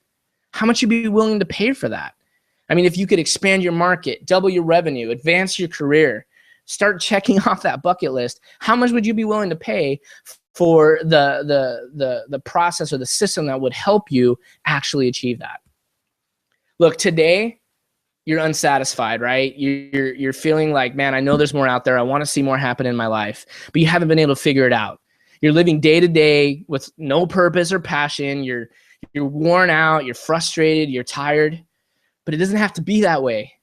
How much would you be willing to pay for that? I mean, if you could expand your market, double your revenue, advance your career, start checking off that bucket list, how much would you be willing to pay for the process or the system that would help you actually achieve that? Look, today, you're unsatisfied, right? You're feeling like, man, I know there's more out there. I want to see more happen in my life, but you haven't been able to figure it out. You're living day to day with no purpose or passion. You're worn out. You're frustrated. You're tired, but it doesn't have to be that way.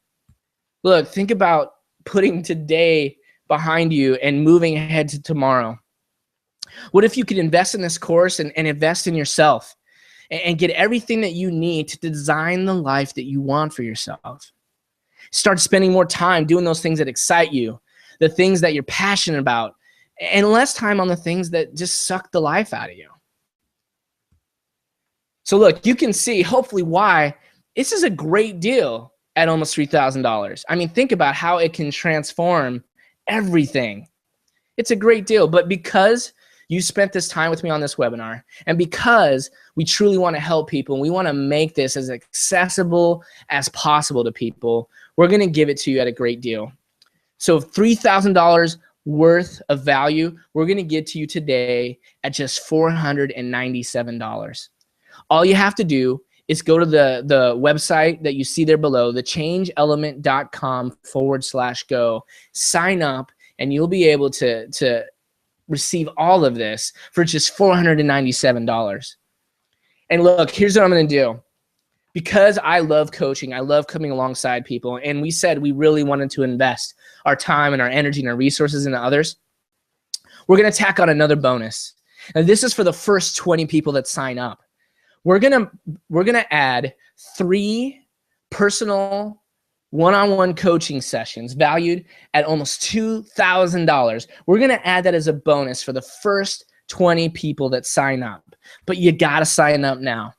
Look, think about putting today behind you and moving ahead to tomorrow. What if you could invest in this course and invest in yourself and get everything that you need to design the life that you want for yourself? Start spending more time doing those things that excite you, the things that you're passionate about, and less time on the things that just suck the life out of you. So look, you can see hopefully why this is a great deal at almost $3,000. I mean, think about how it can transform everything. It's a great deal, but because you spent this time with me on this webinar. And because we truly want to help people and we want to make this as accessible as possible to people, we're going to give it to you at a great deal. So $3,000 worth of value, we're going to give to you today at just $497. All you have to do is go to the website that you see there below, thechangeelement.com/go, sign up, and you'll be able to receive all of this for just $497. And look, here's what I'm going to do. Because I love coaching, I love coming alongside people, and we said we really wanted to invest our time and our energy and our resources into others, we're going to tack on another bonus. And this is for the first 20 people that sign up. We're gonna add 3 personal one-on-one coaching sessions valued at almost $2,000. We're gonna add that as a bonus for the first 20 people that sign up. But you gotta sign up now.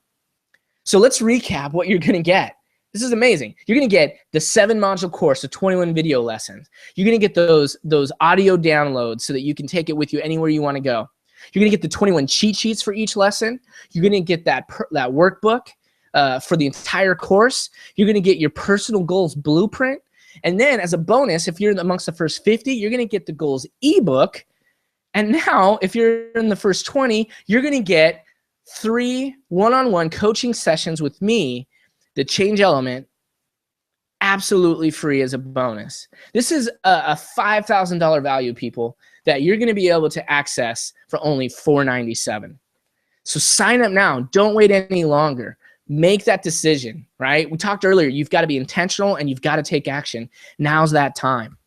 So let's recap what you're gonna get. This is amazing. You're gonna get the 7-module course of 21 video lessons. You're gonna get those audio downloads so that you can take it with you anywhere you wanna go. You're gonna get the 21 cheat sheets for each lesson. You're gonna get that workbook for the entire course. You're gonna get your personal goals blueprint. And then as a bonus, if you're amongst the first 50, you're gonna get the goals ebook. And now if you're in the first 20, you're gonna get 3 one-on-one coaching sessions with me, the Change Element, absolutely free as a bonus. This is a $5,000 value, people, that you're gonna be able to access for only $497. So sign up now. Don't wait any longer. Make that decision, right? We talked earlier, you've got to be intentional and you've got to take action. Now's that time.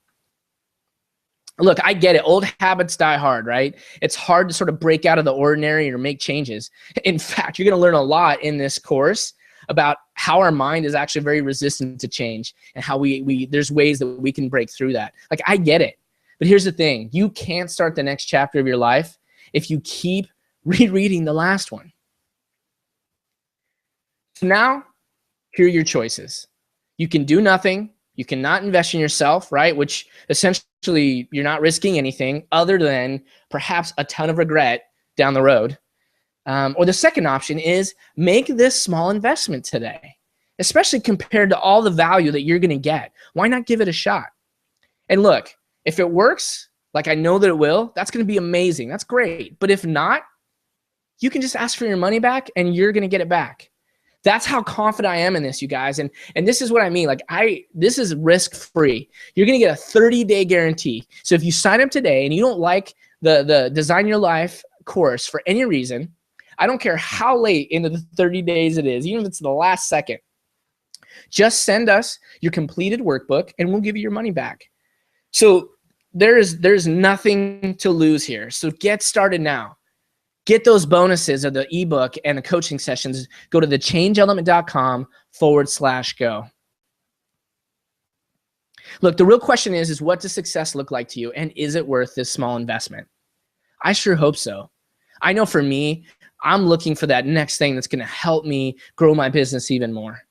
Look, I get it. Old habits die hard, right? It's hard to sort of break out of the ordinary or make changes. In fact, you're going to learn a lot in this course about how our mind is actually very resistant to change and how there's ways that we can break through that. Like, I get it. But here's the thing. You can't start the next chapter of your life if you keep rereading the last one. So now, here are your choices. You can do nothing. You cannot invest in yourself, right? Which essentially you're not risking anything other than perhaps a ton of regret down the road. Or the second option is make this small investment today, especially compared to all the value that you're going to get. Why not give it a shot? And look, if it works, like I know that it will, that's going to be amazing. That's great. But if not, you can just ask for your money back and you're going to get it back. That's how confident I am in this, you guys. And this is what I mean. Like this is risk-free. You're going to get a 30-day guarantee. So if you sign up today and you don't like the Design Your Life course for any reason, I don't care how late into the 30 days it is, even if it's the last second, just send us your completed workbook and we'll give you your money back. So there's nothing to lose here. So get started now. Get those bonuses of the ebook and the coaching sessions. Go to thechangeelement.com/go. Look, the real question is what does success look like to you? And is it worth this small investment? I sure hope so. I know for me, I'm looking for that next thing that's going to help me grow my business even more.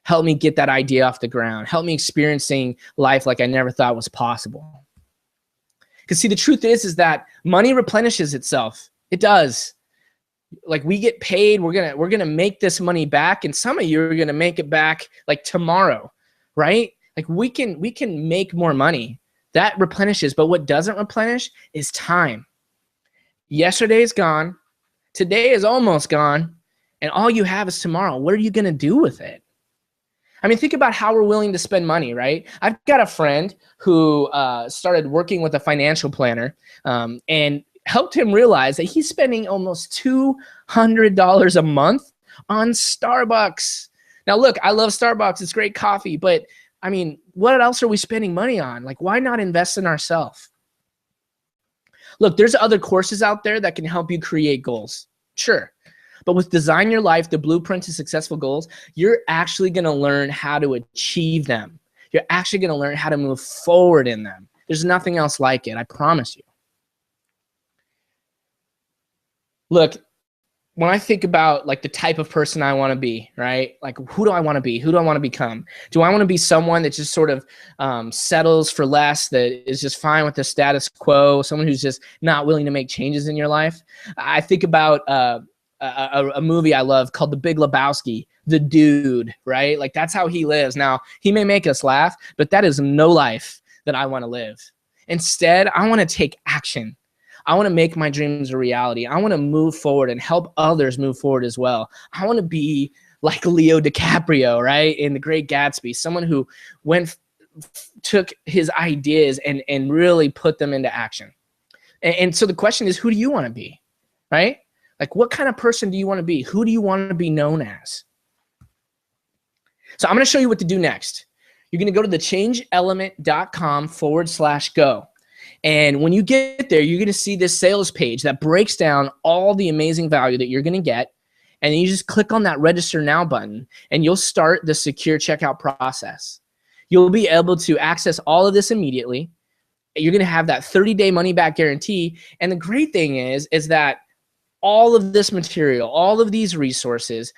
Help me get that idea off the ground. Help me experiencing life like I never thought was possible. Because see, the truth is that money replenishes itself. It does. Like we get paid, we're gonna make this money back, and some of you are gonna make it back like tomorrow, right? Like we can make more money. That replenishes, but what doesn't replenish is time. Yesterday is gone, today is almost gone, and all you have is tomorrow. What are you gonna do with it? I mean, think about how we're willing to spend money, right? I've got a friend who started working with a financial planner, and helped him realize that he's spending almost $200 a month on Starbucks. Now, look, I love Starbucks. It's great coffee. But, I mean, what else are we spending money on? Like, why not invest in ourselves? Look, there's other courses out there that can help you create goals. Sure. But with Design Your Life, the blueprint to successful goals, you're actually going to learn how to achieve them. You're actually going to learn how to move forward in them. There's nothing else like it. I promise you. Look, when I think about like the type of person I want to be, right? Like, who do I want to be? Who do I want to become? Do I want to be someone that just sort of settles for less, that is just fine with the status quo, someone who's just not willing to make changes in your life? I think about a movie I love called The Big Lebowski. The dude, right? Like, that's how he lives. Now, he may make us laugh, but that is no life that I want to live. Instead, I want to take action. I want to make my dreams a reality. I want to move forward and help others move forward as well. I want to be like Leo DiCaprio, right? In The Great Gatsby, someone who took his ideas and really put them into action. And so the question is, who do you want to be, right? Like, what kind of person do you want to be? Who do you want to be known as? So I'm going to show you what to do next. You're going to go to thechangeelement.com/go. And when you get there, you're going to see this sales page that breaks down all the amazing value that you're going to get. And then you just click on that register now button and you'll start the secure checkout process. You'll be able to access all of this immediately. You're going to have that 30-day money back guarantee. And the great thing is that all of this material, all of these resources,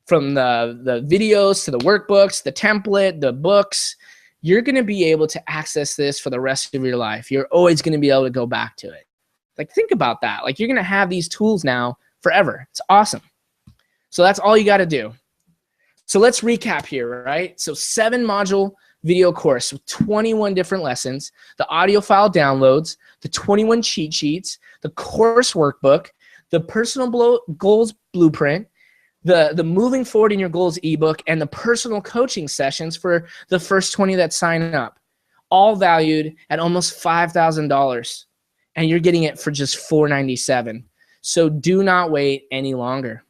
from the videos to the workbooks, the template, the books, you're going to be able to access this for the rest of your life. You're always going to be able to go back to it. Like, think about that. Like, you're going to have these tools now forever. It's awesome. So that's all you got to do. So let's recap here, right? So 7-module video course with 21 different lessons, the audio file downloads, the 21 cheat sheets, the course workbook, the personal goals blueprint, the moving forward in your goals ebook, and the personal coaching sessions for the first 20 that sign up, all valued at almost $5,000, and you're getting it for just $497. So do not wait any longer.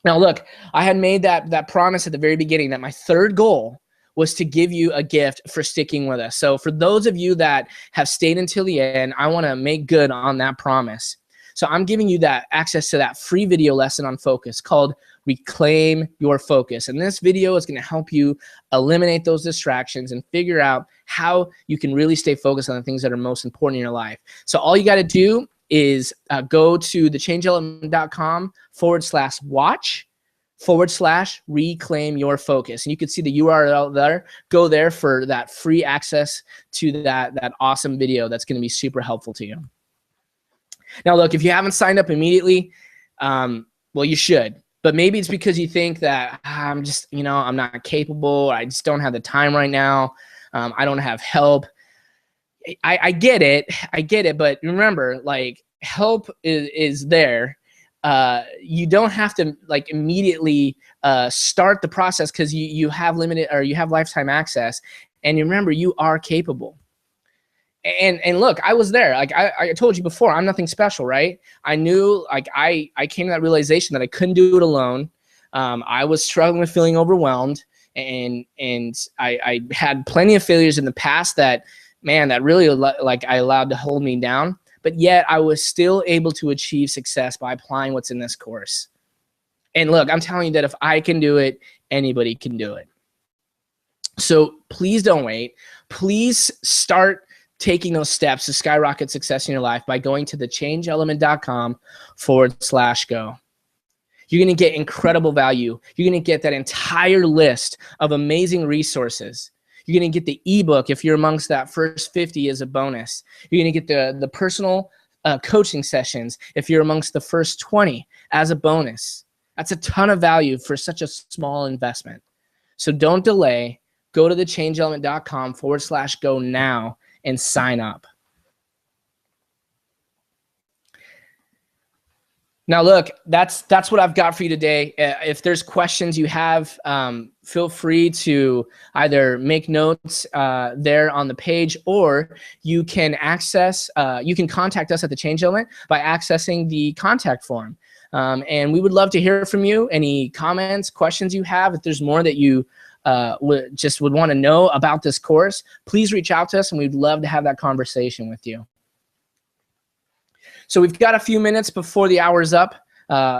Now look, I had made that promise at the very beginning that my third goal was to give you a gift for sticking with us. So for those of you that have stayed until the end, I want to make good on that promise. So I'm giving you that access to that free video lesson on focus called Reclaim Your Focus. And this video is going to help you eliminate those distractions and figure out how you can really stay focused on the things that are most important in your life. So all you got to do is go to thechangeelement.com/watch/reclaim your focus. And you can see the URL there. Go there for that free access to that awesome video that's going to be super helpful to you. Now, look, if you haven't signed up immediately, well, you should. But maybe it's because you think that I'm just, I'm not capable. I just don't have the time right now. I don't have help. I get it. I get it. But remember, like, help is there. You don't have to like immediately start the process because you have limited, or you have lifetime access. And remember, you are capable. And look, I was there. Like I told you before, I'm nothing special, right? I knew, like, I came to that realization that I couldn't do it alone. I was struggling with feeling overwhelmed, and I had plenty of failures in the past that really, like, I allowed to hold me down. But yet I was still able to achieve success by applying what's in this course. And look, I'm telling you that if I can do it, anybody can do it. So please don't wait. Please start taking those steps to skyrocket success in your life by going to thechangeelement.com/go. You're going to get incredible value. You're going to get that entire list of amazing resources. You're going to get the ebook if you're amongst that first 50 as a bonus. You're going to get the personal coaching sessions if you're amongst the first 20 as a bonus. That's a ton of value for such a small investment. So don't delay. Go to thechangeelement.com/go now and sign up. Now, look, that's what I've got for you today. If there's questions you have, feel free to either make notes there on the page, or you can contact us at The Change Element by accessing the contact form. And we would love to hear from you. Any comments, questions you have, if there's more that you would want to know about this course, please reach out to us, and we'd love to have that conversation with you. So we've got a few minutes before the hour's up.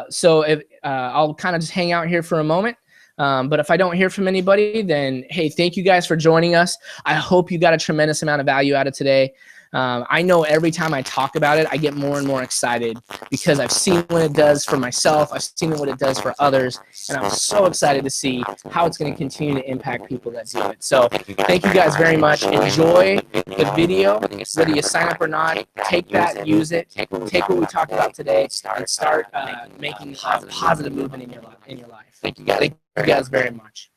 So I'll kind of just hang out here for a moment. But if I don't hear from anybody, then hey, thank you guys for joining us. I hope you got a tremendous amount of value out of today. I know every time I talk about it, I get more and more excited because I've seen what it does for myself. I've seen what it does for others. And I'm so excited to see how it's going to continue to impact people that do it. So thank you guys very much. Enjoy the video, whether you sign up or not. Take that, use it, take what we talked about today, and start making a positive movement in your life. Thank you guys very much.